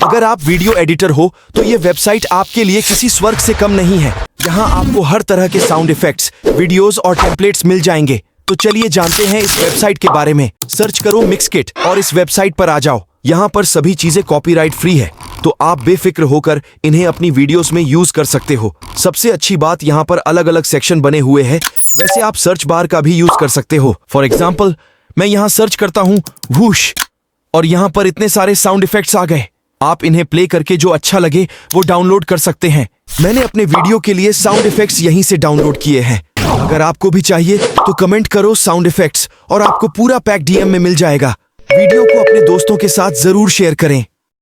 अगर आप video editor हो तो ये वेबसाइट आपके लिए किसी स्वर्ग से कम नहीं है। यहाँ आपको हर तरह के साउंड इफेक्ट्स, वीडियोस और टेम्पलेट्स मिल जाएंगे। तो चलिए जानते हैं इस वेबसाइट के बारे में। सर्च करो मिक्सकिट और इस वेबसाइट पर आ जाओ। यहाँ पर सभी चीजें कॉपीराइट फ्री है, तो आप बेफिक्र होकर इन्हें अपनी वीडियोस में यूज कर सकते हो। सबसे अच्छी बात यहाँ पर अलग अलग सेक्शन बने हुए हैं। वैसे आप सर्च बार का भी यूज कर सकते हो। फॉर एग्जाम्पल मैं यहाँ सर्च करता हूँ वूश, और यहाँ पर इतने सारे साउंड इफेक्ट्स आ गए। आप इन्हें प्ले करके जो अच्छा लगे वो डाउनलोड कर सकते हैं। मैंने अपने वीडियो के लिए साउंड इफेक्ट्स यहीं से डाउनलोड किए हैं। अगर आपको भी चाहिए तो कमेंट करो साउंड इफेक्ट्स और आपको पूरा पैक डीएम में मिल जाएगा। वीडियो को अपने दोस्तों के साथ जरूर शेयर करें।